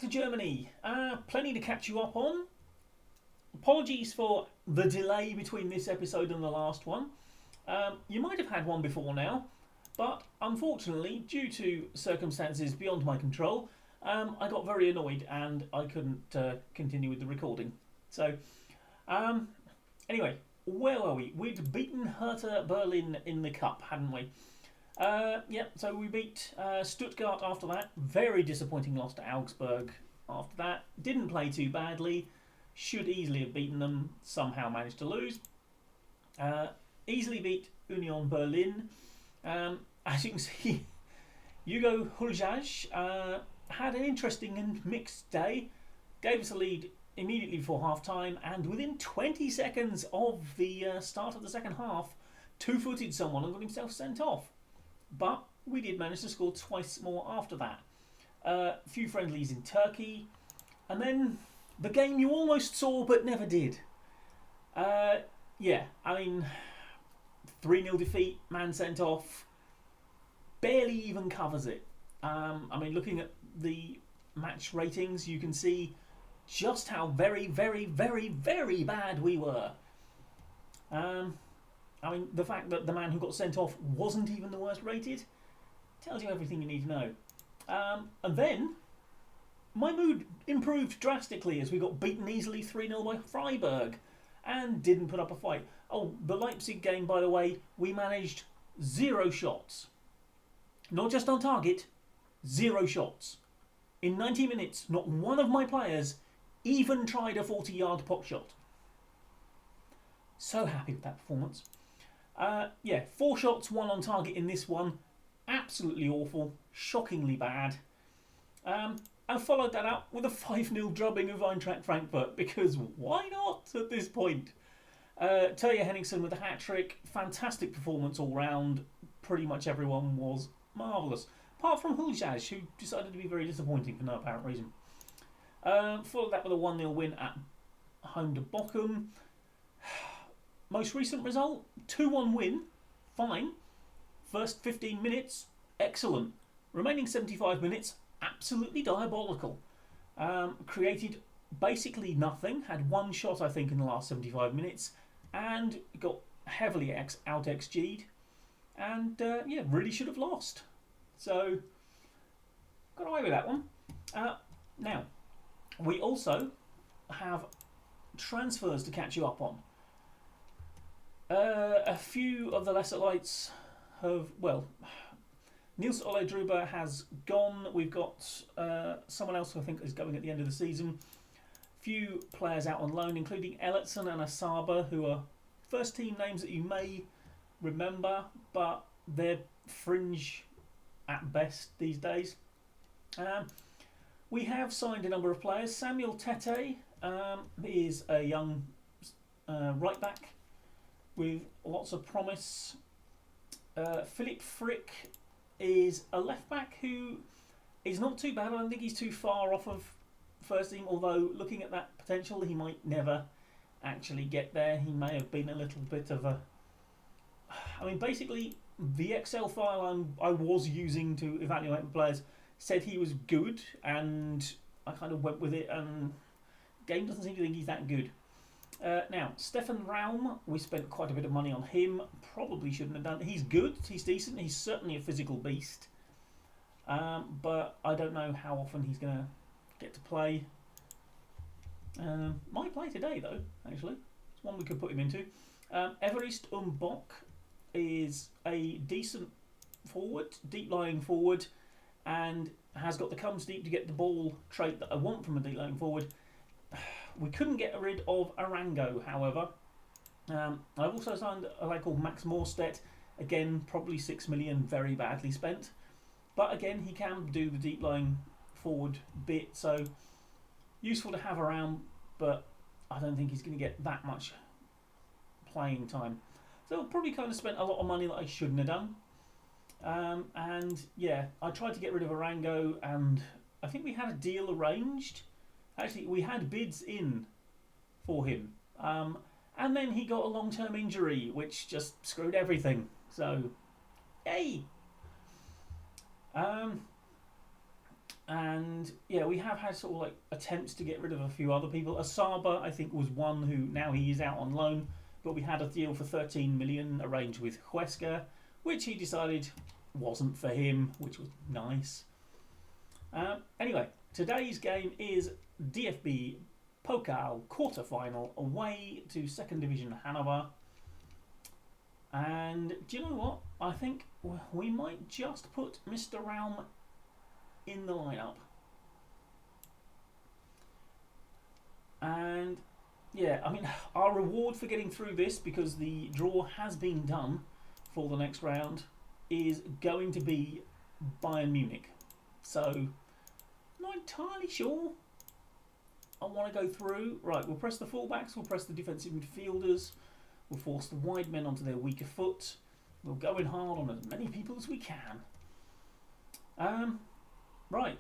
to Germany. Plenty to catch you up on. Apologies for the delay between this episode and the last one. You might have had one before now, but unfortunately, due to circumstances beyond my control, I got very annoyed and I couldn't continue with the recording. So, anyway, where were we? We'd beaten Hertha Berlin in the cup, hadn't we? So we beat Stuttgart after that. Very disappointing loss to Augsburg after that. Didn't play too badly. Should easily have beaten them. Somehow managed to lose. Easily beat Union Berlin. As you can see, Hugo Hulžáč had an interesting and mixed day. Gave us a lead immediately before half time, and within 20 seconds of the start of the second half, two-footed someone and got himself sent off. But we did manage to score twice more after that. A few friendlies in Turkey, and then the game you almost saw but never did. 3-0 defeat, man sent off, barely even covers it. Looking at the match ratings, you can see just how very, very, very, very bad we were. The fact that the man who got sent off wasn't even the worst rated tells you everything you need to know. And then my mood improved drastically as we got beaten easily 3-0 by Freiburg and didn't put up a fight. Oh, the Leipzig game, by the way, we managed 0 shots. Not just on target, 0 shots. In 90 minutes, not one of my players even tried a 40-yard pop shot. So happy with that performance. 4 shots, 1 on target in this one. Absolutely awful. Shockingly bad. And followed that up with a 5-0 drubbing of Eintracht Frankfurt, because why not at this point? Terje Henningsen with a hat-trick. Fantastic performance all round. Pretty much everyone was marvellous. Apart from Hulžáč, who decided to be very disappointing for no apparent reason. Followed that with a 1-0 win at home to Bochum. Most recent result, 2-1 win, fine. First 15 minutes, excellent. Remaining 75 minutes, absolutely diabolical. Created basically nothing, had 1 shot I think in the last 75 minutes, and got heavily out-XG'd, and really should have lost. So, got away with that one. Now, we also have transfers to catch you up on. A few of the lesser lights have, Niels Ole Druber has gone. We've got someone else who I think is going at the end of the season. Few players out on loan, including Ellertson and Asaba, who are first team names that you may remember, but they're fringe at best these days. We have signed a number of players. Samuel Tete is a young right back with lots of promise. Philip Frick is a left back who is not too bad. I don't think he's too far off of first team, although looking at that potential, he might never actually get there. He may have been a little bit of a... basically, the Excel file I was using to evaluate the players said he was good, and I kind of went with it, and the game doesn't seem to think he's that good. Now, Stefan Raum, we spent quite a bit of money on him. Probably shouldn't have done. He's good, he's decent, he's certainly a physical beast. But I don't know how often he's going to get to play. Might play today, though, actually. It's one we could put him into. Everest Umbok is a decent forward, deep-lying forward, and has got the comes deep to get the ball trait that I want from a deep-lying forward. We couldn't get rid of Arango, however. I've also signed a guy called Max Morstedt. Again, probably 6 million, very badly spent. But again, he can do the deep-lying forward bit, so useful to have around, but I don't think he's going to get that much playing time. So I've probably kind of spent a lot of money that I shouldn't have done. I tried to get rid of Arango, and I think we had a deal arranged. Actually, we had bids in for him. And then he got a long-term injury, which just screwed everything. So, yay! And yeah, we have had sort of like attempts to get rid of a few other people. Asaba, I think, was one who now he is out on loan, but we had a deal for 13 million arranged with Huesca, which he decided wasn't for him, which was nice. Anyway, today's game is DFB Pokal quarter-final away to second division Hannover. And do you know what? I think we might just put Mr. Raum in the lineup. And yeah, I mean, our reward for getting through this, because the draw has been done for the next round, is going to be Bayern Munich. So, not entirely sure I want to go through. Right, we'll press the fullbacks, we'll press the defensive midfielders, we'll force the wide men onto their weaker foot. We'll go in hard on as many people as we can. Right,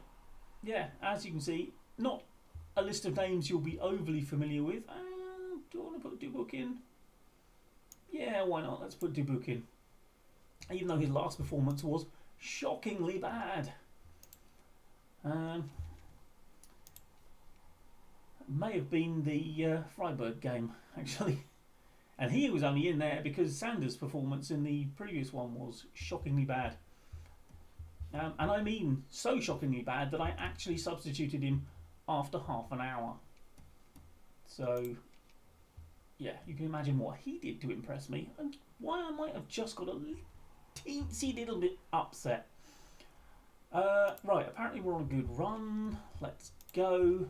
yeah, as you can see, not a list of names you'll be overly familiar with. Do I want to put Dubuque in? Yeah, why not? Let's put Dubuque in. Even though his last performance was shockingly bad. May have been the Freiburg game, actually. And he was only in there because Sanders' performance in the previous one was shockingly bad. And I mean so shockingly bad that I actually substituted him after half an hour. So, yeah, you can imagine what he did to impress me and why I might have just got a teensy little bit upset. Right, apparently we're on a good run. Let's go.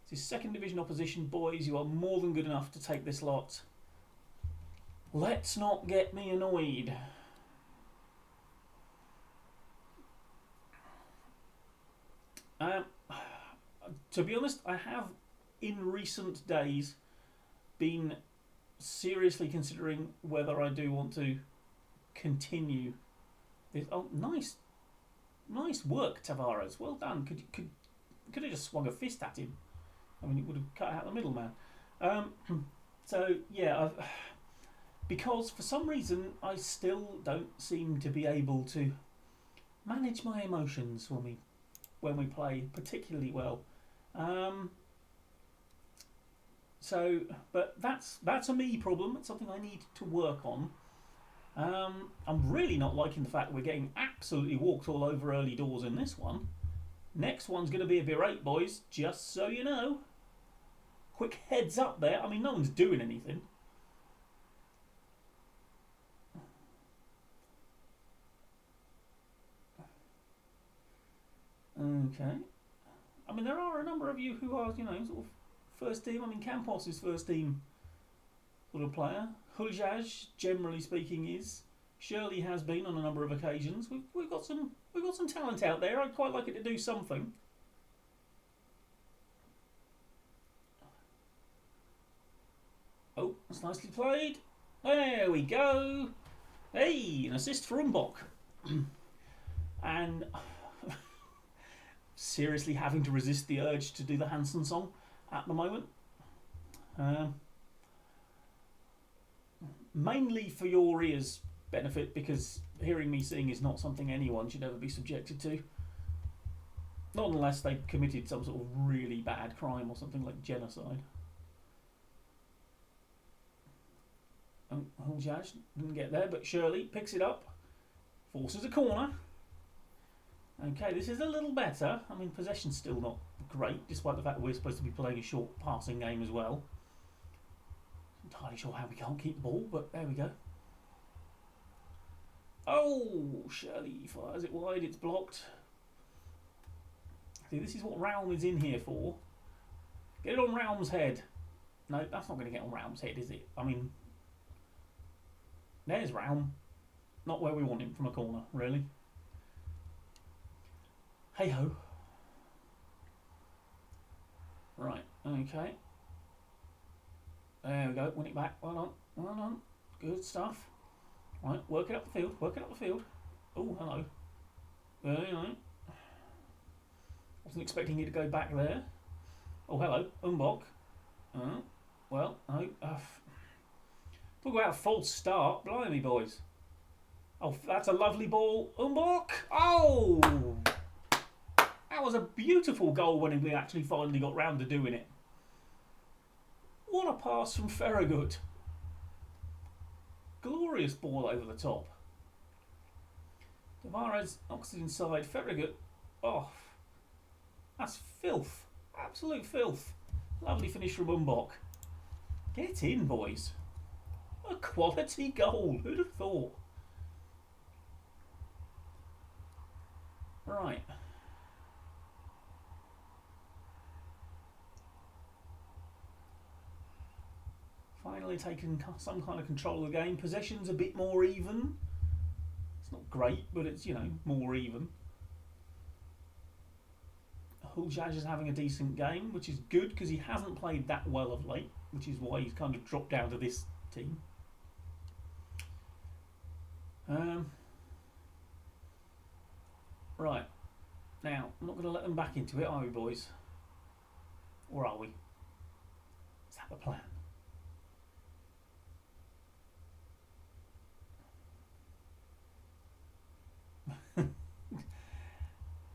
This is second division opposition, boys. You are more than good enough to take this lot. Let's not get me annoyed. To be honest, I have in recent days been seriously considering whether I do want to continue this. Oh, nice work, Tavares. Well done. Could have just swung a fist at him. I mean, it would have cut out the middle man. So yeah, because for some reason I still don't seem to be able to manage my emotions when we play particularly well. But that's a me problem. It's something I need to work on. I'm really not liking the fact we're getting absolutely walked all over early doors in this one. Next one's going to be a berate, boys, just so you know. Quick heads up there. I mean, no one's doing anything. Okay. I mean, there are a number of you who are, sort of first team. I mean, Campos is first team sort of player. Huljaj, generally speaking, is. Shirley has been on a number of occasions. We've got some talent out there. I'd quite like it to do something. Oh, that's nicely played. There we go. Hey, an assist for Umbok. And seriously having to resist the urge to do the Hanson song at the moment. Mainly for your ears' benefit, because hearing me sing is not something anyone should ever be subjected to. Not unless they've committed some sort of really bad crime or something like genocide. Huljaj didn't get there, but Shirley picks it up, forces a corner. Okay, this is a little better. I mean, possession's still not great, despite the fact that we're supposed to be playing a short passing game as well. Not entirely sure how we can't keep the ball, but there we go. Oh, Shirley fires it wide, it's blocked. See, this is what Raum is in here for. Get it on Raum's head. No, that's not going to get on Raum's head, is it? I mean, there's Raum. Not where we want him from a corner, really. Hey ho. Right, okay. There we go, win it back. Well done. Good stuff. Right, work it up the field. Oh, hello. Very nice. Wasn't expecting you to go back there. Oh, hello, Umbok. Well, no. Talk about a false start. Blimey, boys. Oh, that's a lovely ball. Umbok. Oh! That was a beautiful goal when we actually finally got round to doing it. What a pass from Farragut. Glorious ball over the top. Tavares knocks it inside. Farragut off. That's filth. Absolute filth. Lovely finish from Umbok. Get in, boys. A quality goal. Who'd have thought? Right. Finally taken some kind of control of the game. Possession's a bit more even. It's not great, but it's, you know, more even. Huljaj is having a decent game, which is good because he hasn't played that well of late, which is why he's kind of dropped down to this team. Right. Now, I'm not going to let them back into it, are we, boys? Or are we? Is that the plan?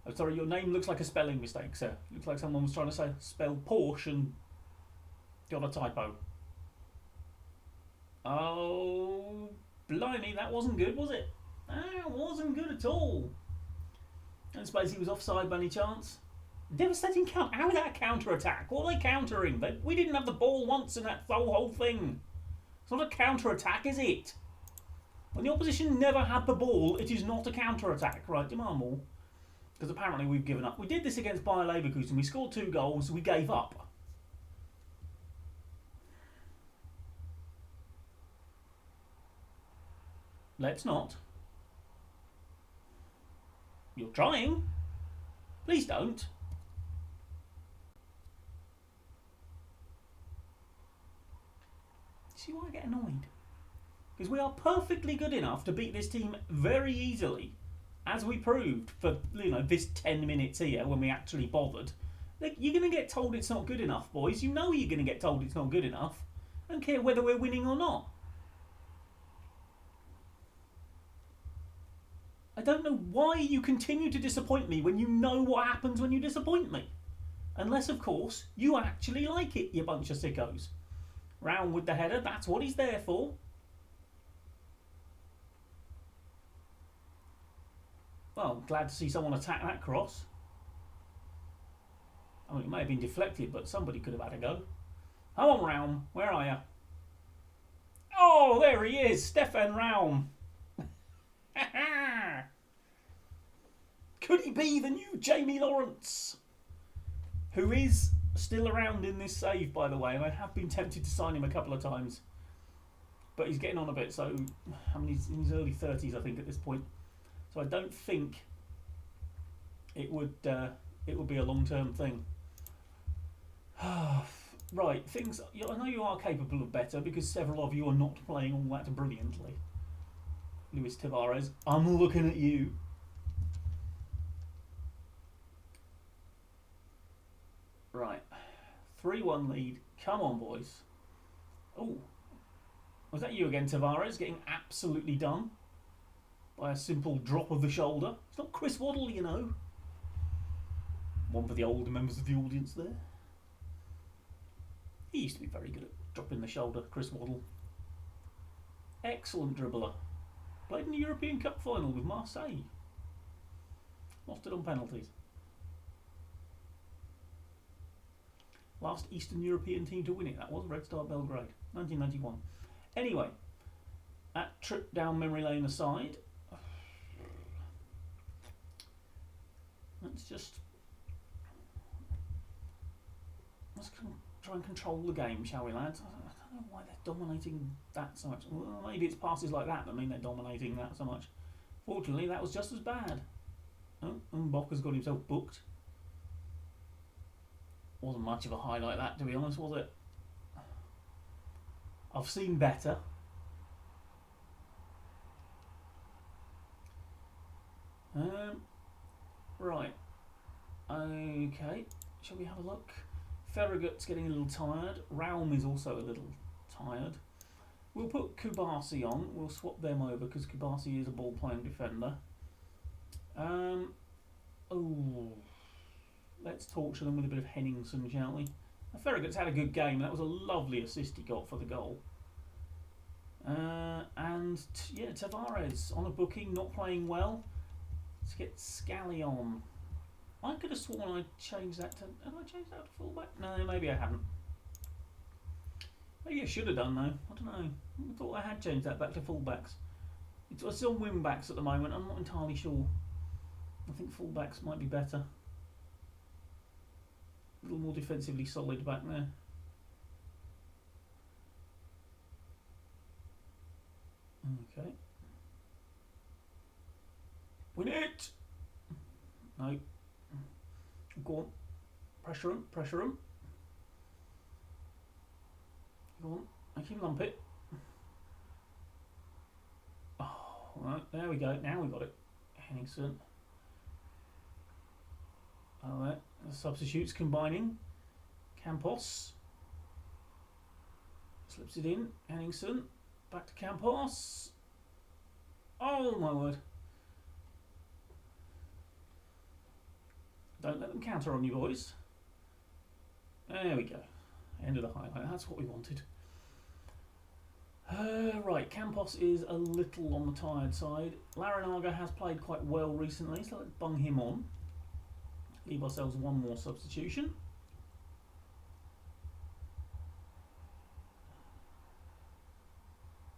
I'm sorry, your name looks like a spelling mistake, sir. Looks like someone was trying to spell Porsche and got a typo. Oh, blimey, that wasn't good, was it? That wasn't good at all. I don't suppose he was offside by any chance. Devastating counter. How is that a counter-attack? What are they countering? We didn't have the ball once in that whole thing. It's not a counter-attack, is it? When the opposition never had the ball, it is not a counter-attack. Right, demand more. Because apparently we've given up. We did this against Bayer Leverkusen. We scored 2 goals. We gave up. Let's not. You're trying. Please don't. See why I get annoyed? Because we are perfectly good enough to beat this team very easily, as we proved for, you know, this 10 minutes here when we actually bothered. You're going to get told it's not good enough, boys. You know you're going to get told it's not good enough. I don't care whether we're winning or not. I don't know why you continue to disappoint me when you know what happens when you disappoint me. Unless, of course, you actually like it, you bunch of sickos. Round with the header, that's what he's there for. Well, glad to see someone attack that cross. I mean, it may have been deflected, but somebody could have had a go. Come on, Raum. Where are you? Oh, there he is. Stefan Raum. Could he be the new Jamie Lawrence? Who is still around in this save, by the way. And I have been tempted to sign him a couple of times. But he's getting on a bit. So, I mean, he's in his early 30s, I think, at this point. So I don't think it would be a long-term thing. Right, things. I know you are capable of better because several of you are not playing all that brilliantly. Luis Tavares, I'm looking at you. Right, 3-1 lead. Come on, boys. Oh, was that you again, Tavares? Getting absolutely done by a simple drop of the shoulder. It's not Chris Waddle, you know. One for the older members of the audience there. He used to be very good at dropping the shoulder, Chris Waddle. Excellent dribbler. Played in the European Cup final with Marseille. Lost it on penalties. Last Eastern European team to win it, that was Red Star Belgrade, 1991. Anyway, that trip down memory lane aside, let's try and control the game, shall we, lads? I don't know why they're dominating that so much. Well, maybe it's passes like that mean they're dominating that so much. Fortunately, that was just as bad. Oh, and Bocker's got himself booked. Wasn't much of a highlight, that, to be honest, was it? I've seen better. Right. Okay. Shall we have a look? Farragut's getting a little tired. Raum is also a little tired. We'll put Kubasi on. We'll swap them over because Kubasi is a ball-playing defender. Oh. let's torture them with a bit of Henningsen, shall we? Farragut's had a good game. That was a lovely assist he got for the goal. And yeah, Tavares on a booking, not playing well. Let's get Scally on. I could have sworn I changed that to... Have I changed that to fullback? No, maybe I haven't. Maybe I should have done though. I don't know. I thought I had changed that back to fullbacks. It's on wing backs at the moment. I'm not entirely sure. I think fullbacks might be better. A little more defensively solid back there. Okay. Win it! No. Go on. Pressure him. Pressure him. Go on. Make him lump it. Oh, right. There we go. Now we got it. Henningsen. Alright. The substitutes combining. Campos. Slips it in. Henningsen. Back to Campos. Oh my word. Don't let them counter on you, boys. There we go. End of the highlight. That's what we wanted. Right, Campos is a little on the tired side. Larinaga has played quite well recently, so let's bung him on. Leave ourselves one more substitution.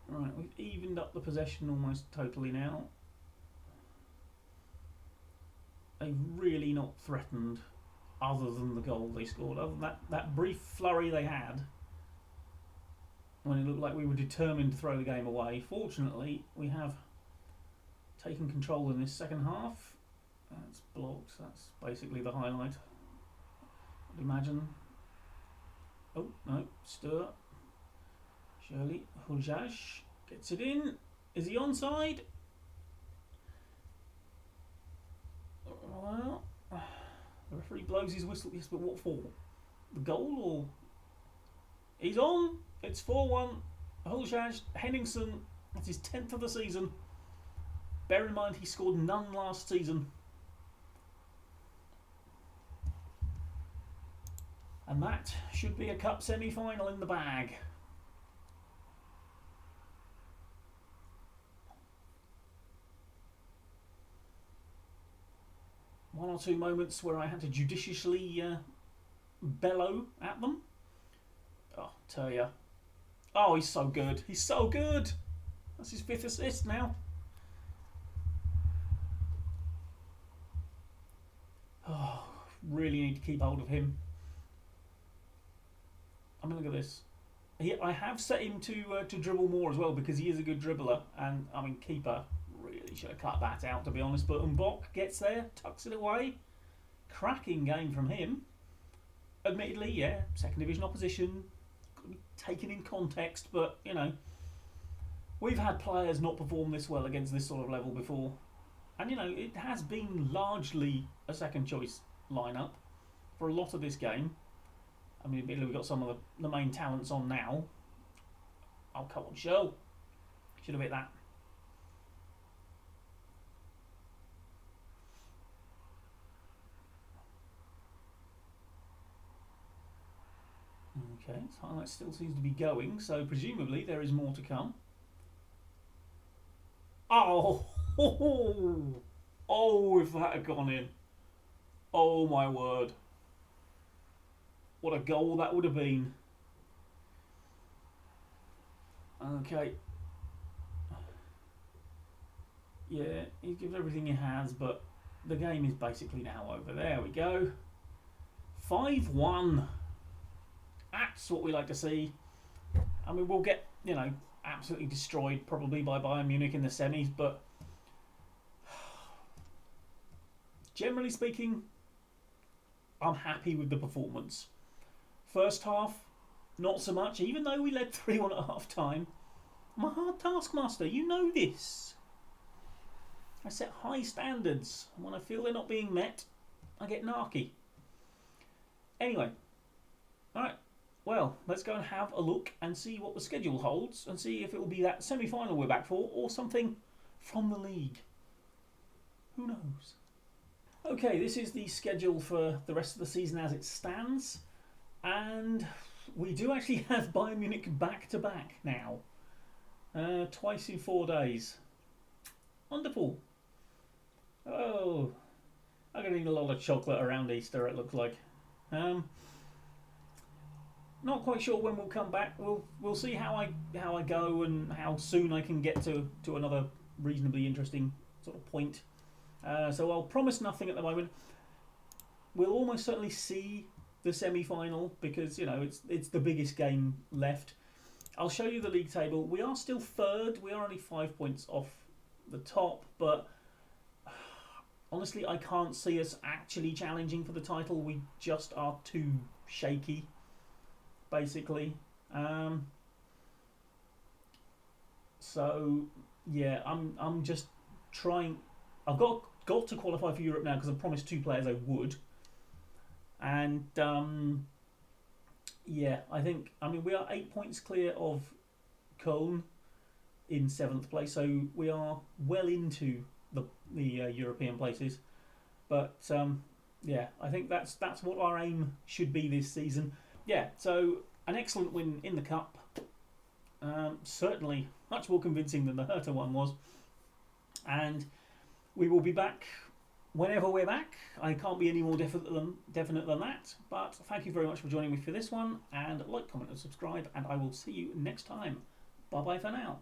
Right, we've evened up the possession almost totally now. They've really not threatened other than the goal they scored. Other than that brief flurry they had when it looked like we were determined to throw the game away. Fortunately, we have taken control in this second half. That's blocked. That's basically the highlight, I'd imagine. Oh, no. Stir. Shirley. Huljaj gets it in. Is he onside? Well, the referee blows his whistle. Yes, but what for? The goal or... He's on. It's 4-1. Huljaj, Henningsen. That's his 10th of the season. Bear in mind he scored none last season. And that should be a cup semi-final in the bag. One or two moments where I had to judiciously bellow at them. Oh, Turya. Oh, he's so good. He's so good. That's his 5th assist now. Oh, really need to keep hold of him. I mean, look at this. I have set him to dribble more as well because he is a good dribbler. And, I mean, keeper really should have cut that out, to be honest. But Mbok gets there, tucks it away. Cracking game from him. Admittedly, yeah, second division opposition. Got to be taken in context, but, you know, we've had players not perform this well against this sort of level before. And, you know, it has been largely a second choice lineup for a lot of this game. I mean, admittedly, we've got some of the main talents on now. Oh, come on, show. Should have hit that. Okay, so highlight still seems to be going, so presumably there is more to come. Oh! Oh, if that had gone in. Oh my word. What a goal that would have been. Okay. Yeah, he's given everything he has, but the game is basically now over. There we go. 5-1. That's what we like to see. I mean, we'll get, you know, absolutely destroyed probably by Bayern Munich in the semis, but generally speaking, I'm happy with the performance. First half, not so much, even though we led 3-1 at half time. I'm a hard taskmaster, you know this. I set high standards, and when I feel they're not being met, I get narky. Anyway, alright, well, let's go and have a look and see what the schedule holds, and see if it will be that semi-final we're back for, or something from the league. Who knows? Okay, this is the schedule for the rest of the season as it stands, and we do actually have Bayern Munich back to back now, twice in 4 days. Wonderful. Oh, I'm going to need a lot of chocolate around Easter, it looks like. Not quite sure when we'll come back. We'll see how I go and how soon I can get to another reasonably interesting sort of point. So I'll promise nothing at the moment. We'll almost certainly see the semi-final because it's the biggest game left. I'll show you the league table. We are still third. We are only 5 points off the top, but honestly, I can't see us actually challenging for the title. We just are too shaky, basically. So yeah, I'm just trying. I've got to qualify for Europe now because I promised 2 players I would, and yeah, I mean we are 8 points clear of Cologne in 7th place, so we are well into the European places. But yeah, I think that's what our aim should be this season. Yeah, so an excellent win in the cup. Certainly much more convincing than the Hertha one was, and we will be back whenever we're back. I can't be any more definite than that. But thank you very much for joining me for this one, and like, comment, and subscribe, and I will see you next time. Bye bye for now.